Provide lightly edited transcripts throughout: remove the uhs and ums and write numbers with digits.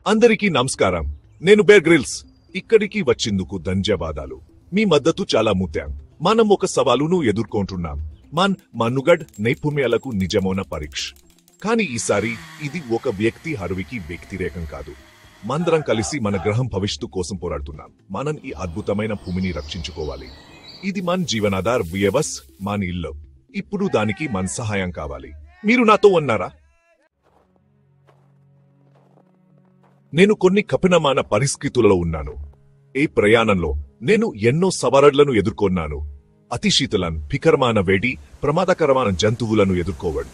అందరికీ నమస్కారం. నేను బేర్ గ్రిల్స్. ఇక్కడికి వచ్చిందుకు ధన్యవాదాలు. మీ మద్దతు చాలా ముఖ్యం. మనం ఒక సవాలును ఎదుర్కొంటున్నాం. మనుగడ్ నైపుణ్యాలకు నిజమైన పరీక్ష. కానీ ఈసారి ఇది ఒక వ్యక్తి హరువికి వ్యతిరేకం కాదు. మందరం కలిసి మన గ్రహం భవిష్యత్తు కోసం పోరాడుతున్నాం. మనం ఈ అద్భుతమైన భూమిని రక్షించుకోవాలి. ఇది మన జీవనాధార వ్యవస్థ, మన ఇల్లు. ఇప్పుడు దానికి మన సహాయం కావాలి. మీరు నాతో ఉన్నారా? నేను కొన్ని కఠినమైన పరిస్థితులలో ఉన్నాను. ఈ ప్రయాణంలో నేను ఎన్నో సవాళ్లను ఎదుర్కొన్నాను. అతి శీతలం, భీకరమైన వేడి, ప్రమాదకరమైన జంతువులను ఎదుర్కోవడం.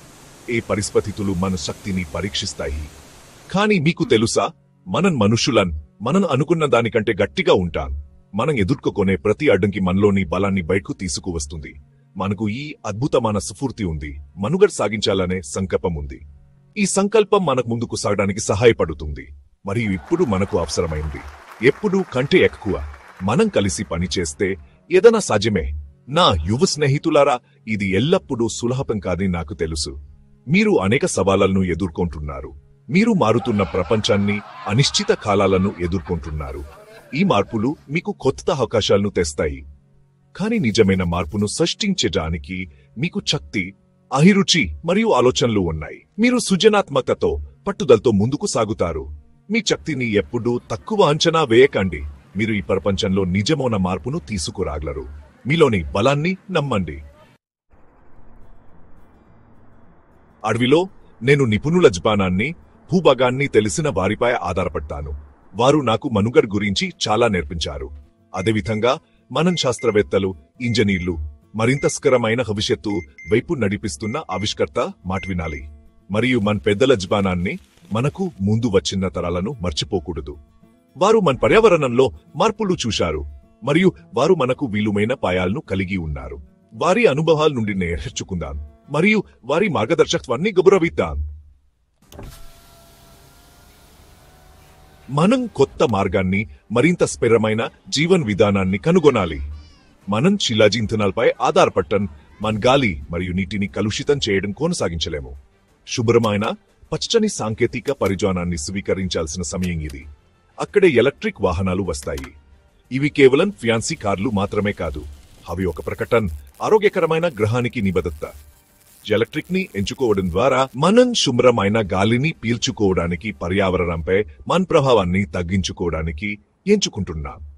ఈ పరిస్థితులు మన శక్తిని పరీక్షిస్తాయి. కానీ మీకు తెలుసా, మనం మనం అనుకున్న దానికంటే గట్టిగా ఉంటాం. మనం ఎదుర్కొనే ప్రతి అడ్డంకి మనలోని బలాన్ని బయటకు తీసుకువస్తుంది. మనకు ఈ అద్భుతమైన స్ఫూర్తి ఉంది. మనుగడ సాగించాలనే సంకల్పం ఉంది. ఈ సంకల్పం మనకు ముందుకు సాగడానికి సహాయపడుతుంది. మరియు ఇప్పుడు మనకు అవసరమైంది ఎప్పుడు కంటే ఎక్కువ. మనం కలిసి పనిచేస్తే ఏదైనా సాధ్యమే. నా యువ స్నేహితులారా, ఇది ఎల్లప్పుడూ సులభం కాదని నాకు తెలుసు. మీరు అనేక సవాళ్లను ఎదుర్కొంటున్నారు. మీరు మారుతున్న ప్రపంచాన్ని, అనిశ్చిత కాలాలను ఎదుర్కొంటున్నారు. ఈ మార్పులు మీకు కొత్త అవకాశాలను తెస్తాయి. కానీ నిజమైన మార్పును సృష్టించడానికి మీకు శక్తి, అభిరుచి మరియు ఆలోచనలు ఉన్నాయి. మీరు సృజనాత్మకతతో, పట్టుదలతో ముందుకు సాగుతారు. మీ శక్తిని ఎప్పుడూ తక్కువ అంచనా వేయకండి. మీరు ఈ ప్రపంచంలో నిజమైన మార్పును తీసుకురాగలరు. మీలోని బలాన్ని నమ్మండి. అడవిలో నేను నిపుణుల జ్ఞానాన్ని, భూభాగాన్ని తెలిసిన వారిపై ఆధారపడ్డాను. వారు నాకు మనుగడ గురించి చాలా నేర్పించారు. అదేవిధంగా మనం శాస్త్రవేత్తలు, ఇంజనీర్లు, మరింత స్కరమైన భవిష్యత్తు వైపు నడిపిస్తున్న ఆవిష్కర్త మాట వినాలి. మరియు మన పెద్దల జ్ఞానాన్ని, మనకు ముందు వచ్చిన తరాలను మర్చిపోకూడదు. వారు మన పర్యావరణంలో మార్పులు చూశారు మరియు వారు మనకు విలువైన పాయాలను కలిగి ఉన్నారు. వారి అనుభవాల నుండి నేర్చుకుందాం మరియు వారి మార్గదర్శకత్వాన్ని గౌరవిద్దాం. మనం కొత్త మార్గాన్ని, మరింత స్థిరమైన జీవన విధానాన్ని కనుగొనాలి. మనం శిలాజింతనాలపై ఆధారపడటం, మన గాలి మరియు నీటిని కలుషితం చేయడం కొనసాగించలేము. శుభ్రమైన పచ్చని సాంకేతిక పరిజ్ఞానాన్ని స్వీకరించాల్సిన సమయం ఇది. అక్కడే ఎలక్ట్రిక్ వాహనాలు వస్తాయి. ఇవి కేవలం ఫ్యాన్సీ కార్లు మాత్రమే కాదు. అవి ఒక ప్రకటన, ఆరోగ్యకరమైన గ్రహానికి నిబద్ధత. ఎలక్ట్రిక్ ని ఎంచుకోవడం ద్వారా మనం శుభ్రమైన గాలిని పీల్చుకోవడానికి, పర్యావరణంపై మన ప్రభావాన్ని తగ్గించుకోవడానికి ఎంచుకుంటున్నాం.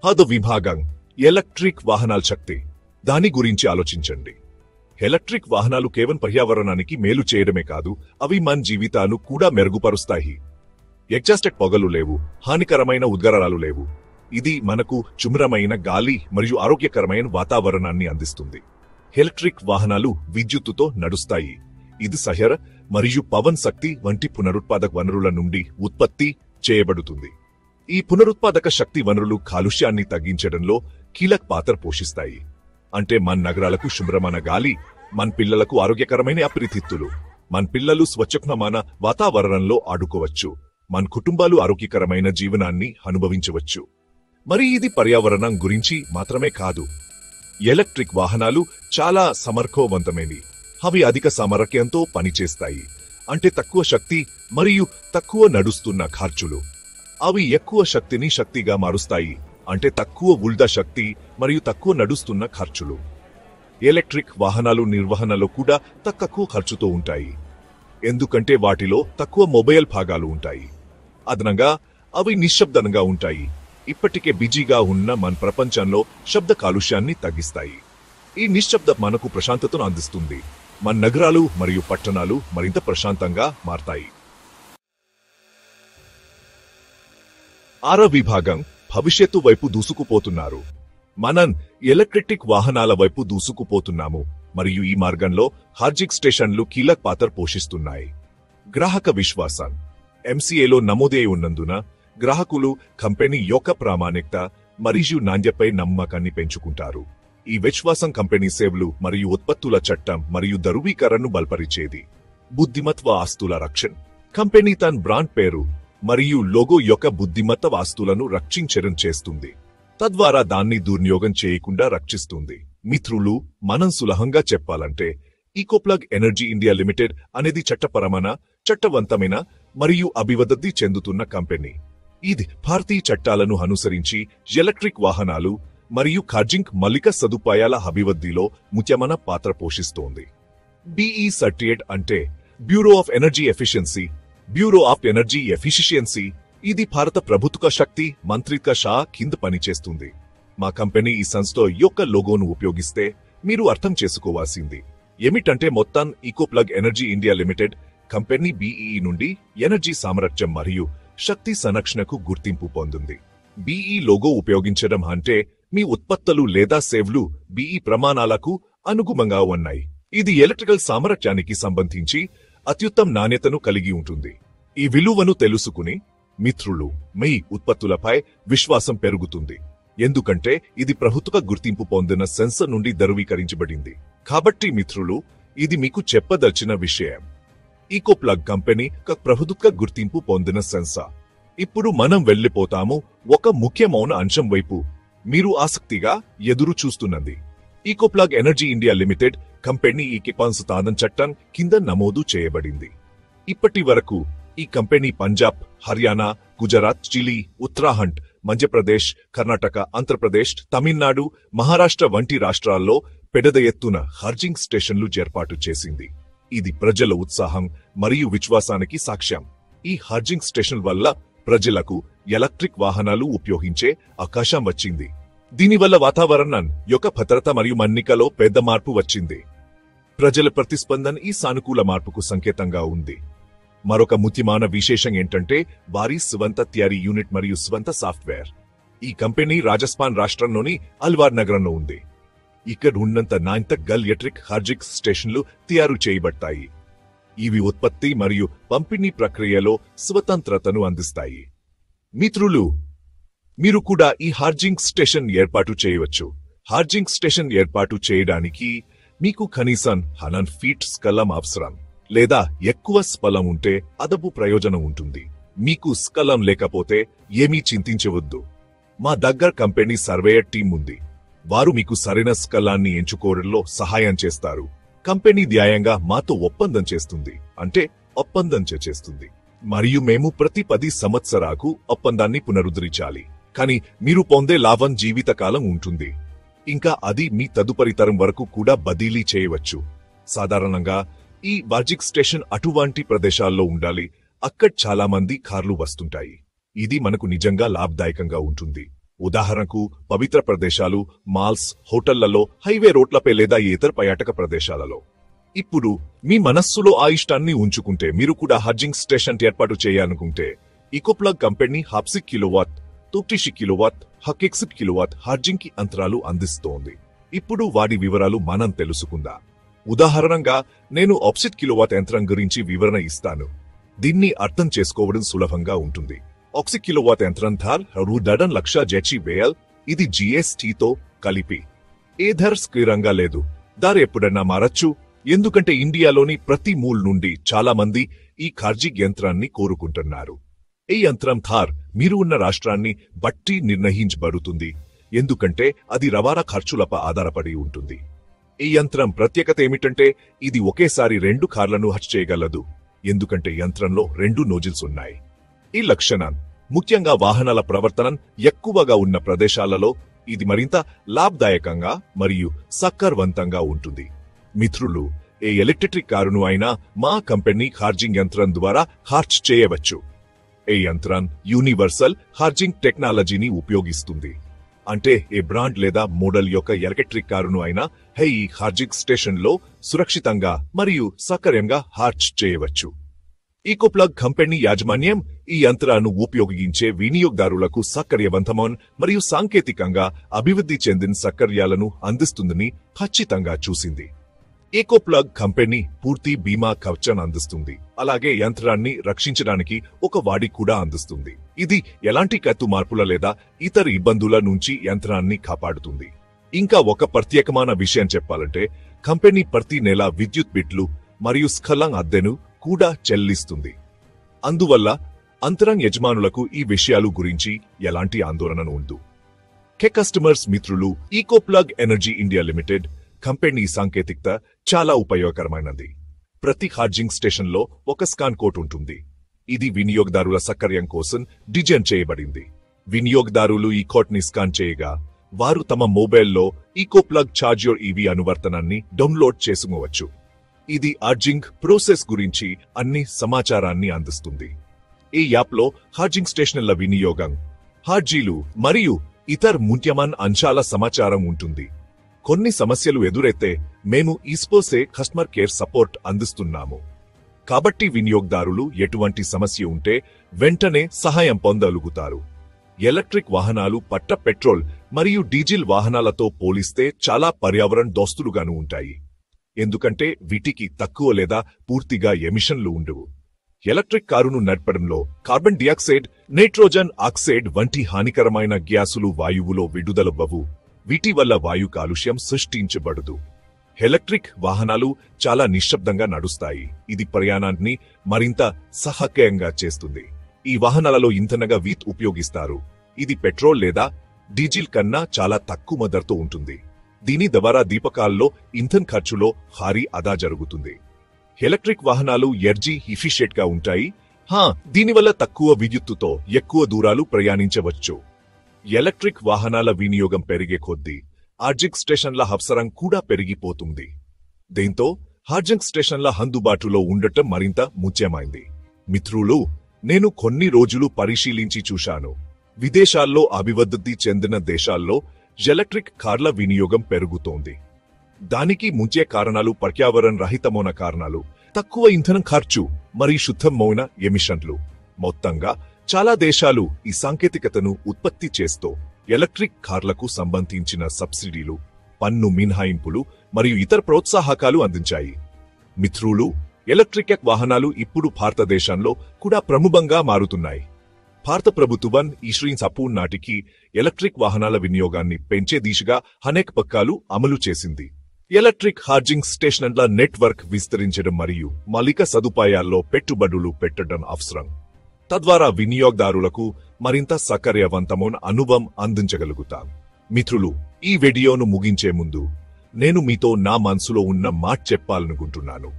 పదో విభాగం, ఎలక్ట్రిక్ వాహనాల శక్తి. దాని గురించి ఆలోచించండి. ఎలక్ట్రిక్ వాహనాలు కేవలం పర్యావరణానికి మేలు చేయడమే కాదు, అవి మన జీవితాలను కూడా మెరుగుపరుస్తాయి. ఎగ్జాస్టెడ్ పొగలు లేవు, హానికరమైన ఉద్గారాలు లేవు. ఇది మనకు శుభ్రమైన గాలి మరియు ఆరోగ్యకరమైన వాతావరణాన్ని అందిస్తుంది. ఎలక్ట్రిక్ వాహనాలు విద్యుత్తుతో నడుస్తాయి. ఇది సౌర మరియు పవన్ శక్తి వంటి పునరుత్పాదక వనరుల నుండి ఉత్పత్తి చేయబడుతుంది. ఈ పునరుత్పాదక శక్తి వనరులు కాలుష్యాన్ని తగ్గించడంలో కీలక పాత్ర పోషిస్తాయి. అంటే మన నగరాలకు శుభ్రమైన గాలి, మన పిల్లలకు ఆరోగ్యకరమైన అపరితిత్తులు, మన పిల్లలు స్వచ్ఛమైన వాతావరణంలో ఆడుకోవచ్చు, మన కుటుంబాలు ఆరోగ్యకరమైన జీవనాన్ని అనుభవించవచ్చు. మరి ఇది పర్యావరణం గురించి మాత్రమే కాదు. ఎలక్ట్రిక్ వాహనాలు చాలా సమర్థవంతమైనవి. అవి అధిక సామర్థ్యంతో పనిచేస్తాయి. అంటే తక్కువ శక్తి మరియు తక్కువ నడుస్తున్న ఖర్చులు. అవి ఎక్కువ శక్తిని శక్తిగా మారుస్తాయి. అంటే తక్కువ వృధా శక్తి మరియు తక్కువ నడుస్తున్న ఖర్చులు. ఎలక్ట్రిక్ వాహనాలు నిర్వహణలో కూడా తక్కువ ఖర్చుతో ఉంటాయి. ఎందుకంటే వాటిలో తక్కువ మొబైల్ భాగాలు ఉంటాయి. అదనంగా అవి నిశ్శబ్దంగా ఉంటాయి. ఇప్పటికే బిజీగా ఉన్న మన ప్రపంచంలో శబ్ద కాలుష్యాన్ని తగ్గిస్తాయి. ఈ నిశ్శబ్దం మనకు ప్రశాంతతను అందిస్తుంది. మన నగరాలు మరియు పట్టణాలు మరింత ప్రశాంతంగా మారతాయి. ఆరో విభాగం, భవిష్యత్తు వైపు దూసుకుపోతున్నారు. మనం ఎలక్ట్రిక్ వాహనాల వైపు దూసుకుపోతున్నాము మరియు ఈ మార్గంలో ఛార్జింగ్ స్టేషన్లు కీలక పాత్ర పోషిస్తున్నాయి. గ్రాహక విశ్వాసం ఎంసీఏలో నమోదై ఉన్నందున గ్రాహకులు కంపెనీ యొక్క ప్రామాణికత మరియు నాణ్యతపై నమ్మకాన్ని పెంచుకుంటారు. ఈ విశ్వాసం కంపెనీ సేవలు మరియు ఉత్పత్తుల చట్టం మరియు ధృవీకరణను బలపరిచేది. బుద్ధిమత్వ ఆస్తుల రక్షణ కంపెనీ తన బ్రాండ్ పేరు మరియు లోగో యొక్క బుద్ధిమత్త ఆస్తులను రక్షించడం చేస్తుంది. తద్వారా దాన్ని దుర్వినియోగం చేయకుండా రక్షిస్తుంది. మిత్రులు, మనం సులభంగా చెప్పాలంటే ఈకోప్లగ్ ఎనర్జీ ఇండియా లిమిటెడ్ అనేది చట్టపరమైన చట్టవంతమైన మరియు అభివృద్ధి చెందుతున్న కంపెనీ. ఇది భారతీయ చట్టాలను అనుసరించి ఎలక్ట్రిక్ వాహనాలు మరియు ఛార్జింగ్ మౌలిక సదుపాయాల అభివృద్ధిలో ముఖ్యమైన పాత్ర పోషిస్తోంది. BE సర్టిఫికేట్ అంటే bureau of energy efficiency. Bureau of energy efficiency ఇది భారత ప్రభుత్వ శక్తి మంత్రిత్వ శాఖ కింద పనిచేస్తుంది. మా కంపెనీ ఈ సంస్థ యొక్క లోగోను ఉపయోగిస్తే మీరు అర్థం చేసుకోవాల్సింది ఏమిటంటే మొత్తం Ecoplug energy India limited company BE నుండి ఎనర్జీ సామర్థ్యం మరియు శక్తి సంరక్షణకు గుర్తింపు పొందింది. BE లోగో ఉపయోగించడం అంటే మీ ఉత్పత్తులు లేదా సేవలు BE ప్రమాణాలకు అనుగుణంగా ఉన్నాయి. ఇది ఎలక్ట్రికల్ సామర్థ్యానికి సంబంధించి అత్యుత్తమ నాణ్యతను కలిగి ఉంటుంది. ఈ విలువను తెలుసుకుని మిత్రులు మీ ఉత్పత్తులపై విశ్వాసం పెరుగుతుంది. ఎందుకంటే ఇది ప్రభుత్వ గుర్తింపు పొందిన సెన్సర్ నుండి ధృవీకరించబడింది. కాబట్టి మిత్రులు, ఇది మీకు చెప్పదలిచిన విషయం. ఈకోప్లగ్ కంపెనీ ప్రభుత్వ గుర్తింపు పొందిన సెన్సార్. ఇప్పుడు మనం వెళ్లిపోతాము ఒక ముఖ్యమైన అంశం వైపు మీరు ఆసక్తిగా ఎదురు చూస్తున్నది. ఈకోప్లగ్ ఎనర్జీ ఇండియా లిమిటెడ్ కంపెనీ ఈ కిపాన్సుతాదన్ చట్టం కింద నమోదు చేయబడింది. ఇప్పటి వరకు ఈ కంపెనీ పంజాబ్, హర్యానా, గుజరాత్, ఢిల్లీ, ఉత్తరాఖండ్, మధ్యప్రదేశ్, కర్ణాటక, ఆంధ్రప్రదేశ్, తమిళనాడు, మహారాష్ట్ర వంటి రాష్ట్రాల్లో పెద్ద ఎత్తున ఛార్జింగ్ స్టేషన్లు ఏర్పాటు చేసింది. ఇది ప్రజల ఉత్సాహం మరియు విశ్వాసానికి సాక్ష్యం. ఈ ఛార్జింగ్ స్టేషన్ వల్ల ప్రజలకు ఎలక్ట్రిక్ వాహనాలు ఉపయోగించే అవకాశం వచ్చింది. దీనివల్ల వాతావరణం యొక్క భద్రత మరియు మన్నికలో పెద్ద మార్పు వచ్చింది. ప్రజల ప్రతిస్పందన ఈ సానుకూల మార్పుకు సంకేతంగా ఉంది. మరొక ముఖ్యమైన విశేషం ఏంటంటే వారి స్వంత తయారీ యూనిట్ మరియు స్వంత సాఫ్ట్వేర్. ఈ కంపెనీ రాజస్థాన్ రాష్ట్రంలోని అల్వార్ నగరంలో ఉంది. ఇక్కడ ఉన్నంత నాణ్యత గల ఎలక్ట్రిక్ ఛార్జింగ్ స్టేషన్లు తయారు చేయబడతాయి. ఇవి ఉత్పత్తి మరియు పంపిణీ ప్రక్రియలో స్వతంత్రతను అందిస్తాయి. మిత్రులు, మీరు కూడా ఈ ఛార్జింగ్ స్టేషన్ ఏర్పాటు చేయవచ్చు. ఛార్జింగ్ స్టేషన్ ఏర్పాటు చేయడానికి మీకు కనీసం 100 ఫీట్ స్థలం అవసరం, లేదా ఎక్కువ స్థలం ఉంటే అదపు ప్రయోజనం ఉంటుంది. మీకు స్థలం లేకపోతే ఏమీ చింతించవద్దు. మా దగ్గర కంపెనీ సర్వేయర్ టీం ఉంది. వారు మీకు సరైన స్థలాన్ని ఎంచుకోవడంలో సహాయం చేస్తారు. కంపెనీ న్యాయంగా మాతో ఒప్పందం చేస్తుంది మరియు మేము ప్రతి 10 సంవత్సరాలకు ఒప్పందాన్ని పునరుద్ధరించాలి. కానీ మీరు పొందే లాభం జీవితకాలం ఉంటుంది. ఇంకా అది మీ తదుపరి తరం వరకు కూడా బదిలీ చేయవచ్చు. సాధారణంగా ఈ ఛార్జింగ్ స్టేషన్ అటువంటి ప్రదేశాల్లో ఉండాలి అక్కడ చాలా మంది కార్లు వస్తుంటాయి. ఇది మనకు నిజంగా లాభదాయకంగా ఉంటుంది. ఉదాహరణకు పవిత్ర ప్రదేశాలు, మాల్స్, హోటళ్లలో, హైవే రోడ్లపై లేదా ఇతర పర్యాటక ప్రదేశాలలో. ఇప్పుడు మీ మనస్సులో ఆ ఇష్టాన్ని ఉంచుకుంటే మీరు కూడా ఛార్జింగ్ స్టేషన్ ఏర్పాటు చేయాలనుకుంటే Ecoplug company 50 kilowatt, 30 kilowatt, 60 kilowatt charging యంత్రాలు అందిస్తోంది. ఇప్పుడు వాటి వివరాలు మనం తెలుసుకుందాం. ఉదాహరణగా నేను 80 కిలోవాట్ యంత్రం గురించి వివరణ ఇస్తాను. దీన్ని అర్థం చేసుకోవడం సులభంగా ఉంటుంది. 80 కిలోవాట్ యంత్రం ధర ₹2,60,000. ఇది GSTతో కలిపి. ఏ ధర స్థిరంగా లేదు. ధర ఎప్పుడైనా మారచ్చు, ఎందుకంటే ఇండియాలోని ప్రతి మూల నుండి చాలా మంది ఈ ఛార్జింగ్ యంత్రాన్ని కోరుకుంటున్నారు. ఈ యంత్రం ధర మీరు ఉన్న రాష్ట్రాన్ని బట్టి నిర్ణయించబడుతుంది, ఎందుకంటే అది రవాణా ఖర్చులపై ఆధారపడి ఉంటుంది. ఈ యంత్రం ప్రత్యేకత ఏమిటంటే ఇది ఒకేసారి 2 కార్లను హచ్ చేయగలదు, ఎందుకంటే యంత్రంలో 2 నోజిల్స్ ఉన్నాయి. ఈ లక్షణం ముఖ్యంగా వాహనాల ప్రవర్తనం ఎక్కువగా ఉన్న ప్రదేశాలలో ఇది మరింత లాభదాయకంగా మరియు సక్కర్వంతంగా ఉంటుంది. మిత్రులు, ఏ ఎలక్ట్రిక్ కారును అయినా మా కంపెనీ ఛార్జింగ్ యంత్రం ద్వారా ఛార్జ్ చేయవచ్చు. ఈ యంత్రం యూనివర్సల్ ఛార్జింగ్ టెక్నాలజీని ఉపయోగిస్తుంది. అంటే ఏ బ్రాండ్ లేదా మోడల్ యొక్క ఎలక్ట్రిక్ కారును అయినా ఈ ఛార్జింగ్ స్టేషన్లో సురక్షితంగా మరియు సౌకర్యంగా ఛార్జ్ చేయవచ్చు. ఈకోప్లగ్ కంపెనీ యాజమాన్యం ఈ యంత్రాన్ని ఉపయోగించే వినియోగదారులకు సౌకర్యవంతమైన మరియు సాంకేతికంగా అభివృద్ధి చెందిన సౌకర్యాలను అందిస్తుందని ఖచ్చితంగా చూసింది. ఈకోప్లగ్ కంపెనీ పూర్తి బీమా కవచం అందిస్తుంది. అలాగే యంత్రాన్ని రక్షించడానికి ఒక వాడి కూడా అందిస్తుంది. ఇది ఎలాంటి కత్తు మార్పుల లేదా ఇతర ఇబ్బందుల నుంచి యంత్రాన్ని కాపాడుతుంది. ఇంకా ఒక ప్రత్యేకమైన విషయం చెప్పాలంటే కంపెనీ ప్రతి నెల విద్యుత్ బిల్లు మరియు స్థలం అద్దెను కూడా చెల్లిస్తుంది. అందువల్ల అంతరం యజమానులకు ఈ విషయాలు గురించి ఎలాంటి ఆందోళన ఉండదు. కస్టమర్స్ మిత్రులు, ఈకోప్లగ్ ఎనర్జీ ఇండియా లిమిటెడ్ కంపెనీ సాంకేతికత చాలా ఉపయోగకరమైనది. ప్రతి ఛార్జింగ్ స్టేషన్లో ఒక స్కాన్ కోడ్ ఉంటుంది. ఇది వినియోగదారుల సౌకర్యం కోసం డిజైన్ చేయబడింది. వినియోగదారులు ఈ కోడ్ని స్కాన్ చేయగా వారు తమ మొబైల్లో ఈకో ప్లగ్ ఛార్జర్ ఈవీ అనువర్తనాన్ని డౌన్లోడ్ చేసుకోవచ్చు. ఇది ఛార్జింగ్ ప్రాసెస్ గురించి అన్ని సమాచారాన్ని అందిస్తుంది. ఈ యాప్లో ఛార్జింగ్ స్టేషన్ల వినియోగం, ఛార్జీలు మరియు ఇతర ముఖ్యమైన అంశాల సమాచారం ఉంటుంది. కొన్ని సమస్యలు ఎదురైతే మేము ఈస్పోసే కస్టమర్ కేర్ సపోర్ట్ అందిస్తున్నాము. కాబట్టి వినియోగదారులు ఎటువంటి సమస్య ఉంటే వెంటనే సహాయం పొందగలుగుతారు. ఎలక్ట్రిక్ వాహనాలు పెట్రోల్ మరియు డీజిల్ వాహనాలతో పోలిస్తే చాలా పర్యావరణ దోస్తులుగాను ఉంటాయి. ఎందుకంటే వీటికి తక్కువ లేదా పూర్తిగా ఎమిషన్లు ఉండవు. ఎలక్ట్రిక్ కారును నడపడంలో కార్బన్ డయాక్సైడ్, నైట్రోజన్ ఆక్సైడ్ వంటి హానికరమైన గ్యాసులు వాయువులో విడుదలవ్వవు. వీటి వల్ల వాయు కాలుష్యం సృష్టించబడదు. ఎలక్ట్రిక్ వాహనాలు చాలా నిశ్శబ్దంగా నడుస్తాయి. ఇది ప్రయాణాన్ని మరింత సహజంగా చేస్తుంది. ఈ వాహనాలలో ఇంధనంగా వీట్ ఉపయోగిస్తారు. ఇది పెట్రోల్ లేదా డీజిల్ కన్నా చాలా తక్కువ ధరతో ఉంటుంది. దీని ద్వారా దీపకాల్లో ఇంధన ఖర్చులో భారీ ఆదా జరుగుతుంది. ఎలక్ట్రిక్ వాహనాలు ఎనర్జీ ఎఫిషియెంట్ గా ఉంటాయి. దీనివల్ల తక్కువ విద్యుత్తుతో ఎక్కువ దూరాలు ప్రయాణించవచ్చు. ఎలక్ట్రిక్ వాహనాల వినియోగం పెరిగే కొద్దీ ఛార్జింగ్ స్టేషన్ల అవసరం కూడా పెరిగిపోతుంది. దీంతో ఛార్జింగ్ స్టేషన్ల అందుబాటులో ఉండటం మరింత ముఖ్యమైంది. మిత్రులు, నేను కొన్ని రోజులు పరిశీలించి చూశాను. విదేశాల్లో అభివృద్ధి చెందిన దేశాల్లో ఎలక్ట్రిక్ కార్ల వినియోగం పెరుగుతోంది. దానికి ముఖ్య కారణాలు పర్యావరణ రహితమైన కారణాలు, తక్కువ ఇంధనం ఖర్చు మరియు శుద్ధమైన ఎమిషన్లు. మొత్తంగా చాలా దేశాలు ఈ సాంకేతికతను ఉత్పత్తి చేస్తూ ఎలక్ట్రిక్ కార్లకు సంబంధించిన సబ్సిడీలు, పన్ను మినహాయింపులు మరియు ఇతర ప్రోత్సాహకాలు అందించాయి. మిత్రులు, ఎలక్ట్రిక్ వాహనాలు ఇప్పుడు భారతదేశంలో కూడా ప్రముఖంగా మారుతున్నాయి. భారత ప్రభుత్వం ఈ శ్రీసపు నాటికి ఎలక్ట్రిక్ వాహనాల వినియోగాన్ని పెంచే దిశగా అనేక పథకాలు అమలు చేసింది. ఎలక్ట్రిక్ ఛార్జింగ్ స్టేషన్ల నెట్వర్క్ విస్తరించడం మరియు మౌలిక సదుపాయాల్లో పెట్టుబడులు పెట్టడం అవసరం. తద్వారా వినియోగదారులకు మరింత సౌకర్యవంతమైన అనుభవం అందించగలుగుతాం. మిత్రులు, ఈ వీడియోను ముగించే ముందు నేను మీతో నా మనసులో ఉన్న మాట చెప్పాలనుకుంటున్నాను.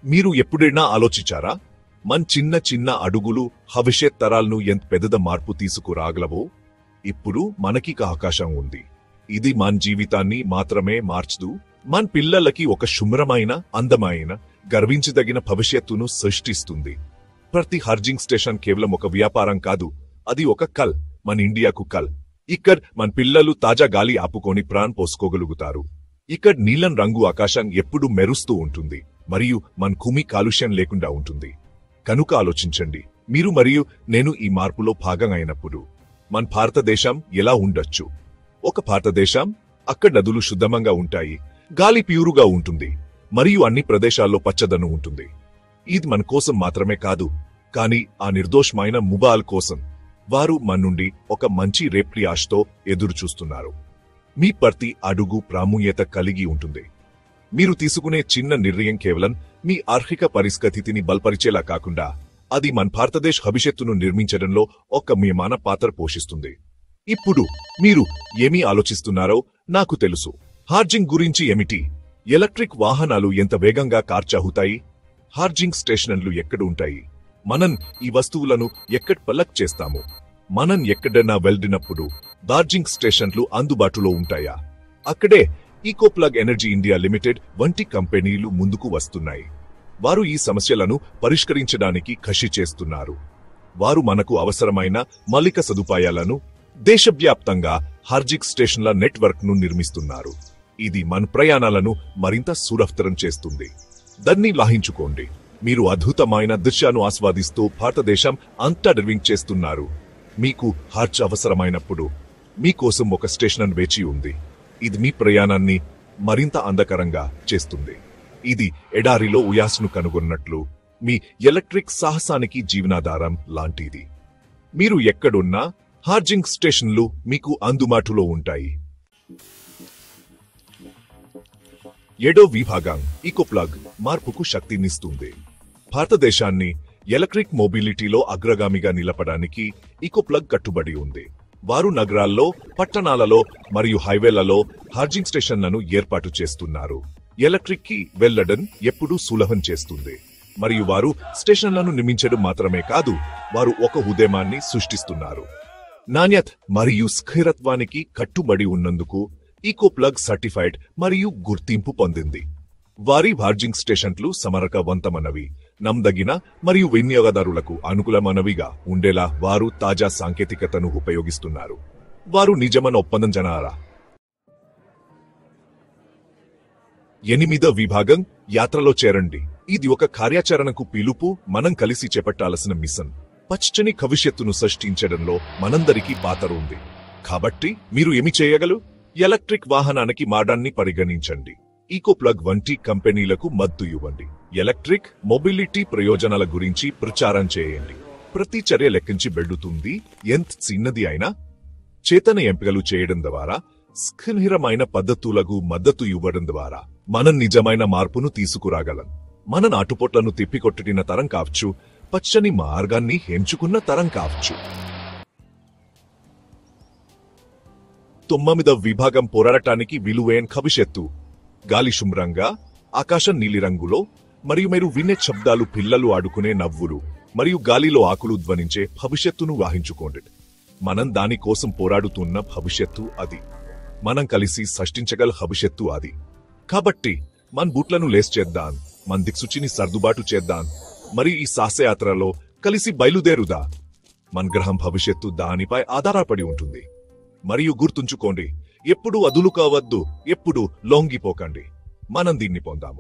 మీరు ఎప్పుడైనా ఆలోచించారా, మన చిన్న చిన్న అడుగులు భవిష్యత్ తరాలను ఎంత పెద్ద మార్పు తీసుకురాగలవో? ఇప్పుడు మనకి అవకాశం ఉంది. ఇది మన జీవితాన్ని మాత్రమే మార్చదు, మన పిల్లలకి ఒక శుభ్రమైన, అందమైన, గర్వించదగిన భవిష్యత్తును సృష్టిస్తుంది. ప్రతి ఛార్జింగ్ స్టేషన్ కేవలం ఒక వ్యాపారం కాదు, అది ఒక కల్. మన ఇండియాకు కల్. ఇక్కడ మన పిల్లలు తాజా గాలి ఆపుకొని ప్రాణం పోసుకోగలుగుతారు. ఇక్కడ నీలం రంగు ఆకాశం ఎప్పుడు మెరుస్తూ ఉంటుంది మరియు మన భూమి కాలుష్యం లేకుండా ఉంటుంది. కనుక ఆలోచించండి, మీరు మరియు నేను ఈ మార్పులో భాగం అయినప్పుడు మన భారతదేశం ఎలా ఉండొచ్చు? ఒక భారతదేశం అక్కడ నదులు శుద్ధంగా ఉంటాయి, గాలి ప్యూరుగా ఉంటుంది మరియు అన్ని ప్రదేశాల్లో పచ్చదనం ఉంటుంది. ఇది మన కోసం మాత్రమే కాదు, కానీ ఆ నిర్దోషమైన ముబాల్ కోసం. వారు మన నుండి ఒక మంచి రేపటి ఆశతో ఎదురు చూస్తున్నారు. మీ ప్రతి అడుగు ప్రాముఖ్యత కలిగి ఉంటుంది. మీరు తీసుకునే చిన్న నిర్ణయం కేవలం మీ ఆర్థిక పరిస్థితిని బలపరిచేలా కాకుండా అది మన భారతదేశ భవిష్యత్తును నిర్మించడంలో ఒక ముఖ్యమైన పాత్ర పోషిస్తుంది. ఇప్పుడు మీరు ఏమీ ఆలోచిస్తున్నారో నాకు తెలుసు. ఛార్జింగ్ గురించి ఏమిటి? ఎలక్ట్రిక్ వాహనాలు ఎంత వేగంగా కార్చవుతాయి? ఛార్జింగ్ స్టేషన్లు ఎక్కడ ఉంటాయి? మనం ఈ వస్తువులను ఎక్కడ కలెక్ట్ చేస్తాము? మనం ఎక్కడైనా వెళ్ళినప్పుడు ఛార్జింగ్ స్టేషన్లు అందుబాటులో ఉంటాయా? అక్కడే eco plug energy India limited వంటి కంపెనీలు ముందుకు వస్తున్నాయి. వారు ఈ సమస్యలను పరిష్కరించడానికి కృషి చేస్తున్నారు. వారు మనకు అవసరమైన మౌలిక సదుపాయాలను, దేశవ్యాప్తంగా ఛార్జింగ్ స్టేషన్ల నెట్వర్క్ ను నిర్మిస్తున్నారు. ఇది మన ప్రయాణాలను మరింత సురక్షితం చేస్తుంది. దాన్ని లాహించుకోండి. మీరు అద్భుతమైన దృశ్యాన్ని ఆస్వాదిస్తూ భారతదేశం అంతా డ్రైవింగ్ చేస్తున్నారు. మీకు ఛార్జ్ అవసరమైనప్పుడు మీకోసం ఒక స్టేషన్ వేచి ఉంది. ఇది మీ ప్రయాణాన్ని మరింత అందకరంగా చేస్తుంది. ఇది ఎడారిలో ఉయాస్ను కనుగొన్నట్లు మీ ఎలక్ట్రిక్ సాహసానికి జీవనాధారం లాంటిది. మీరు ఎక్కడున్నా ఛార్జింగ్ స్టేషన్లు మీకు అందుబాటులో ఉంటాయి. 7వ విభాగం ఈకో ప్లగ్ మార్పుకు శక్తినిస్తుంది. భారతదేశాన్ని ఎలక్ట్రిక్ మొబిలిటీలో అగ్రగామిగా నిలపడానికి ఈకో ప్లగ్ కట్టుబడి ఉంది. వారు నగరాల్లో, పట్టణాలలో మరియు హైవేలలో ఛార్జింగ్ స్టేషన్లను ఏర్పాటు చేస్తున్నారు. ఎలక్ట్రిక్ కి వెళ్లడం ఎప్పుడూ సులభం చేస్తుంది. మరియు వారు స్టేషన్లను నిర్మించడం మాత్రమే కాదు, వారు ఒక ఉద్యమాన్ని సృష్టిస్తున్నారు. నాణ్యత మరియు స్థిరత్వానికి కట్టుబడి ఉన్నందుకు ఈకో ప్లగ్ సర్టిఫైడ్ మరియు గుర్తింపు పొందింది. వారి ఛార్జింగ్ స్టేషన్లు సమర్థవంతమైనవి, నమ్మదగిన మరియు వినియోగదారులకు అనుకూలమైనవిగా ఉండేలా వారు తాజా సాంకేతికతను ఉపయోగిస్తున్నారు. వారు నిజమైన ఒప్పందం జనారా. 8వ విభాగం యాత్రలో చేరండి. ఇది ఒక కార్యాచరణకు పిలుపు, మనం కలిసి చేపట్టాల్సిన మిషన్. పచ్చని భవిష్యత్తును సృష్టించడంలో మనందరికీ పాత్ర ఉంది. కాబట్టి మీరు ఏమి చేయగలరు? ఎలక్ట్రిక్ వాహనానికి మారడాన్ని పరిగణించండి. ఈకో ప్లగ్ వంటి కంపెనీలకు మద్దతు ఇవ్వండి. ఎలక్ట్రిక్ మొబిలిటీ ప్రయోజనాల గురించి ప్రచారం చేయండి. ప్రతి చర్య లెక్కించి వెళ్తుంది, ఎంత చిన్నది అయినా. చేతన ఎంపికలు చేయడం ద్వారా, స్థిరమైన పద్ధతులకు మద్దతు ఇవ్వడం ద్వారా మనం నిజమైన మార్పును తీసుకురాగలం. మన నాటుపోట్లను తిప్పికొట్టిన తరం కావచ్చు, పచ్చని మార్గాన్ని ఎంచుకున్న తరం కావచ్చు. 9వ విభాగం పోరాటానికి విలువైన భవిష్యత్తు. గాలి శుభ్రంగా, ఆకాశం నీలిరంగులో, మరియు మీరు వినే శబ్దాలు, పిల్లలు ఆడుకునే నవ్వులు మరియు గాలిలో ఆకులు ధ్వనించే భవిష్యత్తును వాహించుకోండి. మనం దానికోసం పోరాడుతున్న భవిష్యత్తు అది. మనం కలిసి సృష్టించగల భవిష్యత్తు అది. కాబట్టి మన బూట్లను లేస్ చేద్దాం, మన దిక్సూచిని సర్దుబాటు చేద్దాం, మరియు ఈ సాహసయాత్రలో కలిసి బయలుదేరుదా. మన గ్రహం భవిష్యత్తు దానిపై ఆధారపడి ఉంటుంది. మరియు గుర్తుంచుకోండి, ఎప్పుడూ అదులు కావద్దు, ఎప్పుడూ లొంగిపోకండి. మనం దీన్ని పొందాము.